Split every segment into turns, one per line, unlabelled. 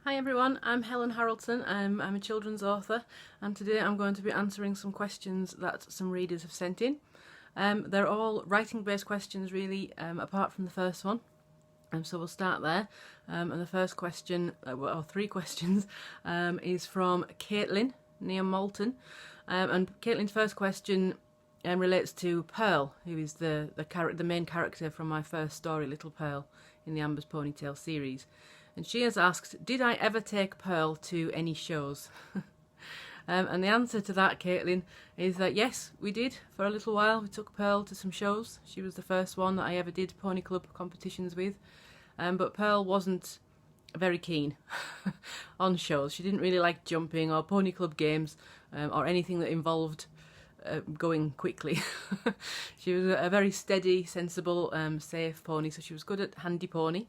Hi everyone, I'm Helen Haraldsen. I'm a children's author, and today I'm going to be answering some questions that some readers have sent in. They're all writing-based questions really, apart from the first one. So we'll start there. And the first question, or three questions, is from Caitlin near Malton. And Caitlin's first question relates to Pearl, who is the main character from my first story, Little Pearl, in the Amber's Ponytail series. And she has asked, did I ever take Pearl to any shows? And the answer to that, Caitlin, is that yes, we did. For a little while, we took Pearl to some shows. She was the first one that I ever did pony club competitions with. But Pearl wasn't very keen on shows. She didn't really like jumping or pony club games or anything that involved going quickly. She was a very steady, sensible, safe pony, so she was good at handy pony.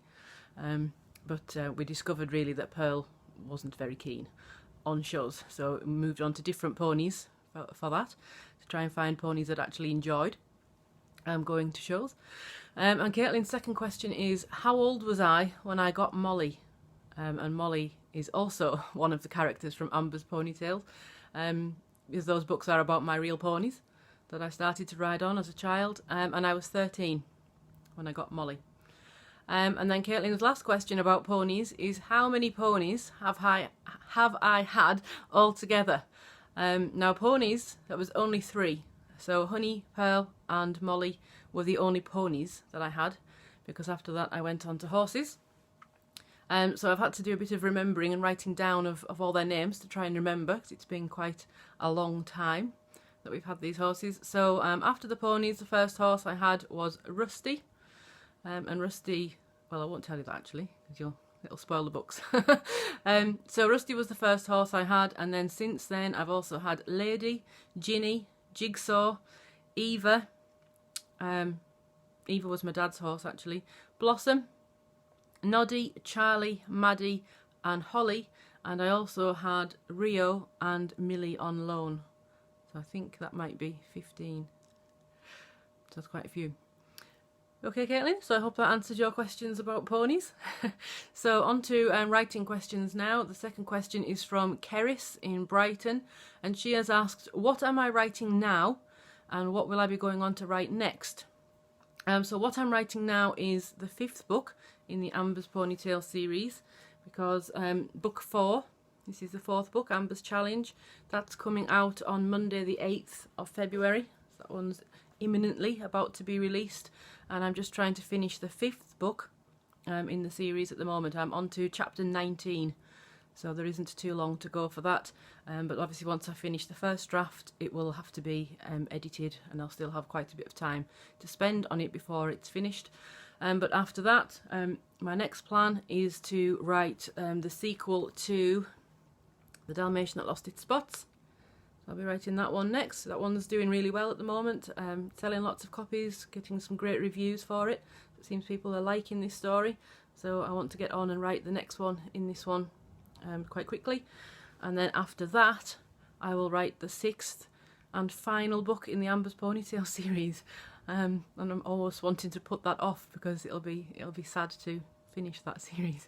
But we discovered really that Pearl wasn't very keen on shows, so we moved on to different ponies for that, to try and find ponies that actually enjoyed going to shows. And Caitlin's second question is, how old was I when I got Molly? And Molly is also one of the characters from Amber's Ponytails, because those books are about my real ponies that I started to ride on as a child, and I was 13 when I got Molly. And then Caitlin's last question about ponies is, how many ponies have I had altogether? Now ponies, that was only 3. So Honey, Pearl and Molly were the only ponies that I had, because after that I went on to horses. So I've had to do a bit of remembering and writing down of all their names to try and remember, because it's been quite a long time that we've had these horses. So after the ponies, the first horse I had was Rusty. And Rusty, well, I won't tell you that actually, because it'll spoil the books. So Rusty was the first horse I had, and then since then I've also had Lady, Ginny, Jigsaw, Eva. Eva was my dad's horse actually. Blossom, Noddy, Charlie, Maddie and Holly, and I also had Rio and Millie on loan. So I think that might be 15. So that's quite a few. Okay, Caitlin, so I hope that answers your questions about ponies. So on to writing questions now. The second question is from Keris in Brighton, and she has asked, what am I writing now and what will I be going on to write next? So what I'm writing now is the 5th book in the Amber's Ponytail series, because book 4, this is the 4th book, Amber's Challenge, that's coming out on Monday the 8th of February. So that one's imminently about to be released, and I'm just trying to finish the 5th book in the series at the moment. I'm on to chapter 19, so there isn't too long to go for that, but obviously once I finish the first draft it will have to be edited, and I'll still have quite a bit of time to spend on it before it's finished. But after that, my next plan is to write the sequel to The Dalmatian That Lost Its Spots. I'll be writing that one next. That one's doing really well at the moment, selling lots of copies, getting some great reviews for it. It seems people are liking this story, so I want to get on and write the next one in this one quite quickly. And then after that I will write the 6th and final book in the Amber's Ponytail series, and I'm almost wanting to put that off because it'll be sad to finish that series.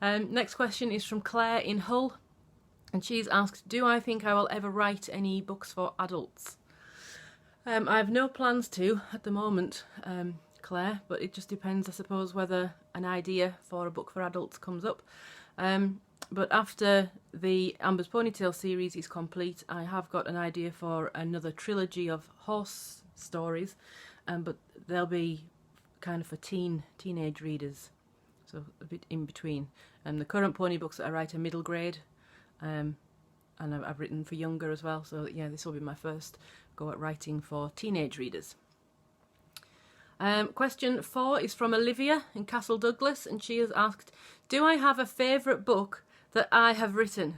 Next question is from Claire in Hull. And she's asked, do I think I will ever write any books for adults? I have no plans to at the moment, Claire, but it just depends, I suppose, whether an idea for a book for adults comes up. But after the Amber's Ponytail series is complete, I have got an idea for another trilogy of horse stories, but they'll be kind of for teenage readers, so a bit in between. The current pony books that I write are middle grade, and I've written for younger as well, so yeah, this will be my first go at writing for teenage readers. Question 4 is from Olivia in Castle Douglas, and she has asked, do I have a favourite book that I have written?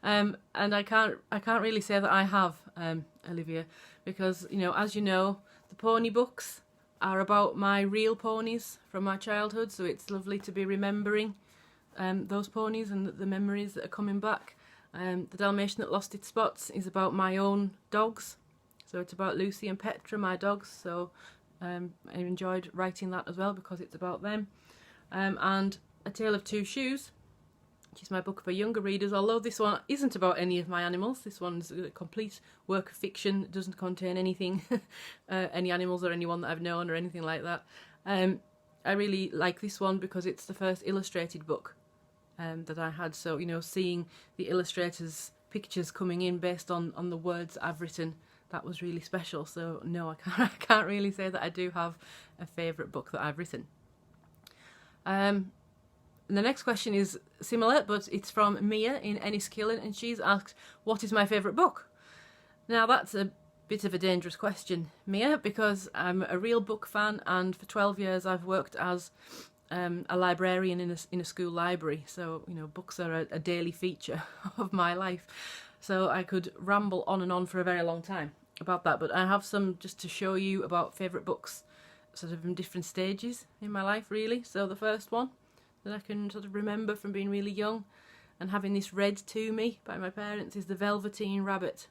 And I can't really say that I have, Olivia, because, you know, as you know, the pony books are about my real ponies from my childhood, so it's lovely to be remembering those ponies and the memories that are coming back. The Dalmatian That Lost Its Spots is about my own dogs, so it's about Lucy and Petra, my dogs, so I enjoyed writing that as well because it's about them. And A Tale of Two Shoes, which is my book for younger readers, although this one isn't about any of my animals. This one's a complete work of fiction. It doesn't contain anything, any animals or anyone that I've known or anything like that. I really like this one because it's the first illustrated book that I had. So, you know, seeing the illustrator's pictures coming in based on the words I've written, that was really special. So no, I can't really say that I do have a favourite book that I've written. The next question is similar, but it's from Mia in Enniskillen, and she's asked, what is my favourite book? Now that's a bit of a dangerous question, Mia, because I'm a real book fan, and for 12 years I've worked as a librarian in a school library, so you know, books are a daily feature of my life. So I could ramble on and on for a very long time about that, but I have some just to show you about favourite books sort of in different stages in my life, really. So the first one that I can sort of remember from being really young and having this read to me by my parents is The Velveteen Rabbit.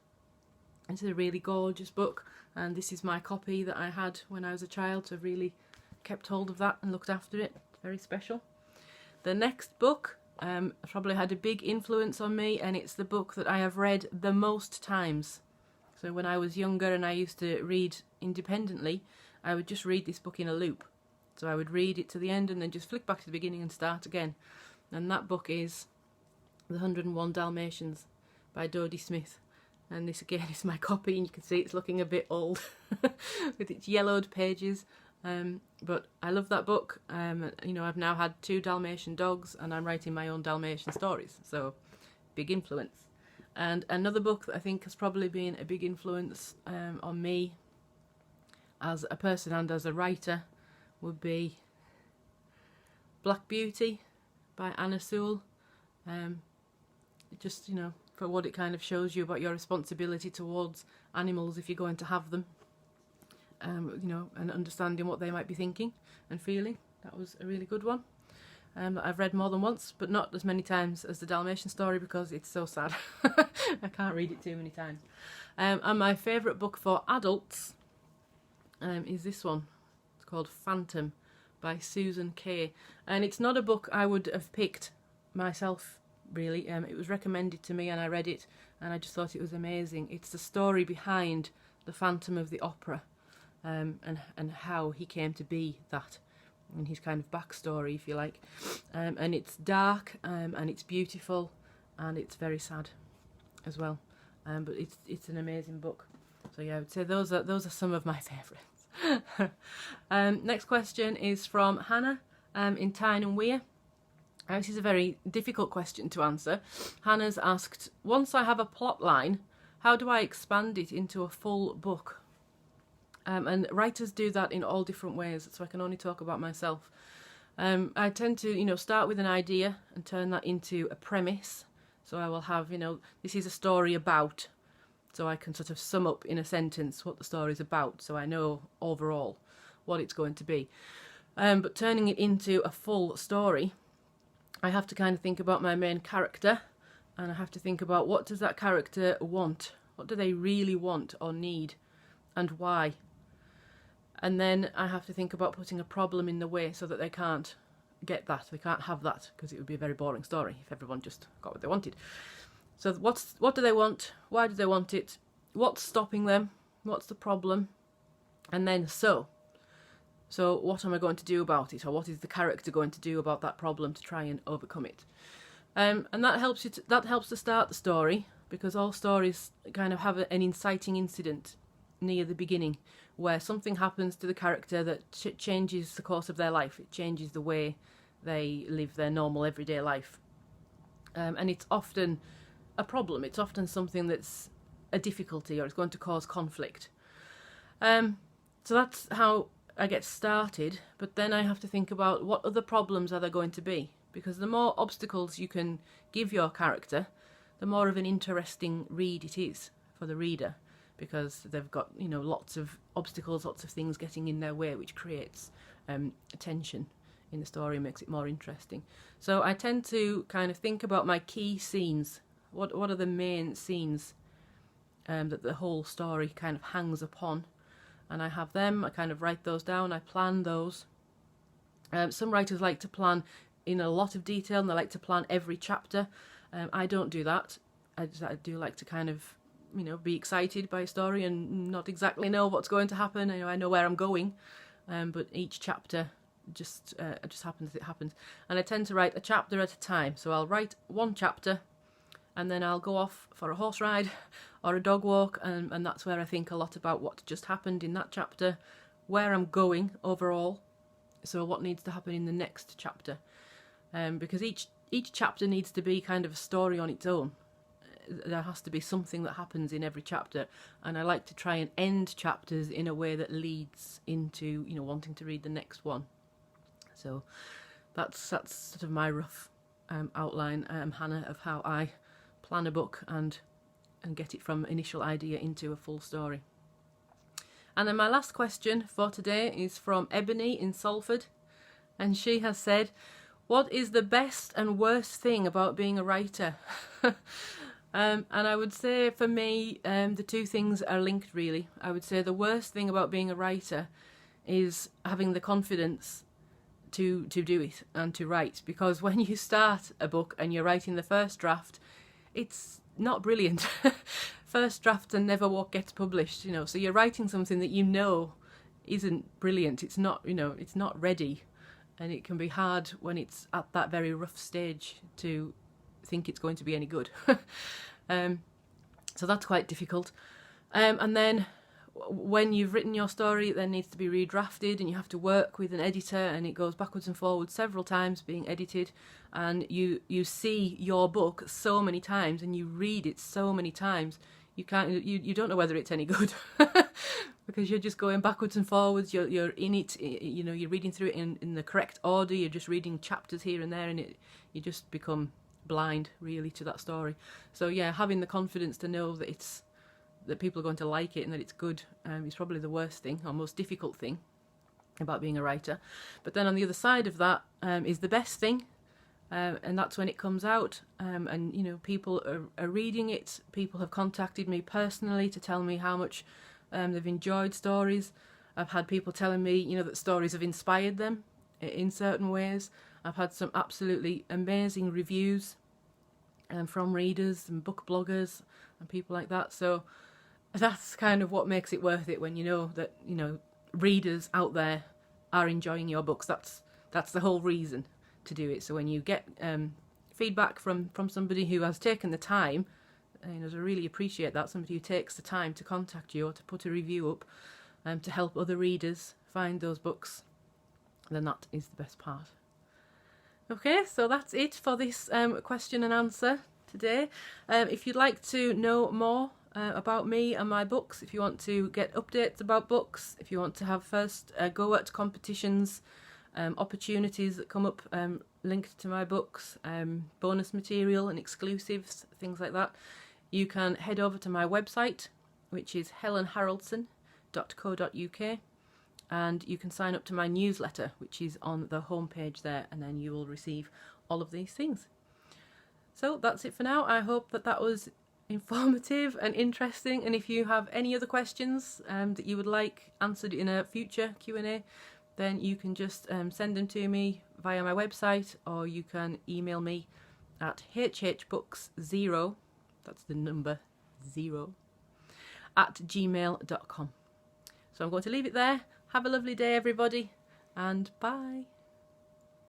It's a really gorgeous book, and this is my copy that I had when I was a child, so I've really kept hold of that and looked after it. It's very special. The next book probably had a big influence on me, and it's the book that I have read the most times. So when I was younger and I used to read independently, I would just read this book in a loop. So I would read it to the end and then just flick back to the beginning and start again. And that book is The 101 Dalmatians by Dodie Smith. And this again is my copy, and you can see it's looking a bit old with its yellowed pages. But I love that book. You know, I've now had 2 Dalmatian dogs, and I'm writing my own Dalmatian stories, so big influence. And another book that I think has probably been a big influence on me as a person and as a writer would be Black Beauty by Anna Sewell. Just, you know, for what it kind of shows you about your responsibility towards animals if you're going to have them. You know, and understanding what they might be thinking and feeling. That was a really good one. That I've read more than once, but not as many times as the Dalmatian story because it's so sad. I can't read it too many times. And my favourite book for adults is this one. It's called Phantom by Susan Kay. And it's not a book I would have picked myself, really. It was recommended to me and I read it and I just thought it was amazing. It's the story behind the Phantom of the Opera. And how he came to be that, and his kind of backstory, if you like. And it's dark, and it's beautiful, and it's very sad as well. But it's an amazing book. So yeah, I would say those are some of my favourites. Next question is from Hannah in Tyne and Weir. This is a very difficult question to answer. Hannah's asked, once I have a plot line, how do I expand it into a full book? And writers do that in all different ways, so I can only talk about myself. I tend to, you know, start with an idea and turn that into a premise. So I will have, you know, this is a story about, so I can sort of sum up in a sentence what the story is about, so I know overall what it's going to be. But turning it into a full story, I have to kind of think about my main character, and I have to think about what does that character want? What do they really want or need, and why? And then I have to think about putting a problem in the way so that they can't get that. They can't have that, because it would be a very boring story if everyone just got what they wanted. So what do they want? Why do they want it? What's stopping them? What's the problem? And then so what am I going to do about it? Or what is the character going to do about that problem to try and overcome it? And that helps to start the story, because all stories kind of have an inciting incident near the beginning where something happens to the character that changes the course of their life. It changes the way they live their normal everyday life. And it's often a problem. It's often something that's a difficulty, or it's going to cause conflict. So that's how I get started, but then I have to think about what other problems are there going to be, because the more obstacles you can give your character, the more of an interesting read it is for the reader, because they've got, you know, lots of obstacles, lots of things getting in their way, which creates tension in the story, makes it more interesting. So I tend to kind of think about my key scenes. What are the main scenes that the whole story kind of hangs upon? And I have them, I kind of write those down, I plan those. Some writers like to plan in a lot of detail and they like to plan every chapter. I don't do that. I do like to kind of, you know, be excited by a story and not exactly know what's going to happen. You know, I know where I'm going, but each chapter just happens as it happens. And I tend to write a chapter at a time. So I'll write one chapter and then I'll go off for a horse ride or a dog walk, and that's where I think a lot about what just happened in that chapter, where I'm going overall, so what needs to happen in the next chapter. Because each chapter needs to be kind of a story on its own. There has to be something that happens in every chapter, and I like to try and end chapters in a way that leads into, you know, wanting to read the next one. So that's sort of my rough outline, Hannah, of how I plan a book and get it from initial idea into a full story. And then my last question for today is from Ebony in Salford, and she has said, what is the best and worst thing about being a writer? And I would say for me, the two things are linked really. I would say the worst thing about being a writer is having the confidence to do it and to write, because when you start a book and you're writing the first draft, it's not brilliant. First drafts are never what gets published, you know, so you're writing something that you know isn't brilliant. It's not, you know, it's not ready, and it can be hard when it's at that very rough stage to think it's going to be any good. So that's quite difficult. And then when you've written your story, it then needs to be redrafted, and you have to work with an editor, and it goes backwards and forwards several times being edited, and you see your book so many times and you read it so many times, you don't know whether it's any good because you're just going backwards and forwards. You're in it, you know, you're reading through it in the correct order. You're just reading chapters here and there, and you just become blind really to that story. So yeah, having the confidence to know that people are going to like it and that it's good is probably the worst thing or most difficult thing about being a writer. But then on the other side of that is the best thing, and that's when it comes out, and you know, people are reading it. People have contacted me personally to tell me how much they've enjoyed stories. I've had people telling me, you know, that stories have inspired them in certain ways. I've had some absolutely amazing reviews from readers and book bloggers and people like that. So that's kind of what makes it worth it, when you know that, you know, readers out there are enjoying your books. That's the whole reason to do it. So when you get feedback from somebody who has taken the time, you know, to really appreciate that, somebody who takes the time to contact you or to put a review up to help other readers find those books, then that is the best part. Okay, so that's it for this question and answer today. If you'd like to know more about me and my books, if you want to get updates about books, if you want to have first go at competitions, opportunities that come up linked to my books, bonus material and exclusives, things like that, you can head over to my website, which is helenharaldsen.co.uk, and you can sign up to my newsletter, which is on the homepage there, and then you will receive all of these things. So that's it for now. I hope that was informative and interesting, and if you have any other questions that you would like answered in a future Q&A, then you can just send them to me via my website, or you can email me at hhbooks0, that's the number 0, at gmail.com. So I'm going to leave it there. Have a lovely day, everybody, and bye.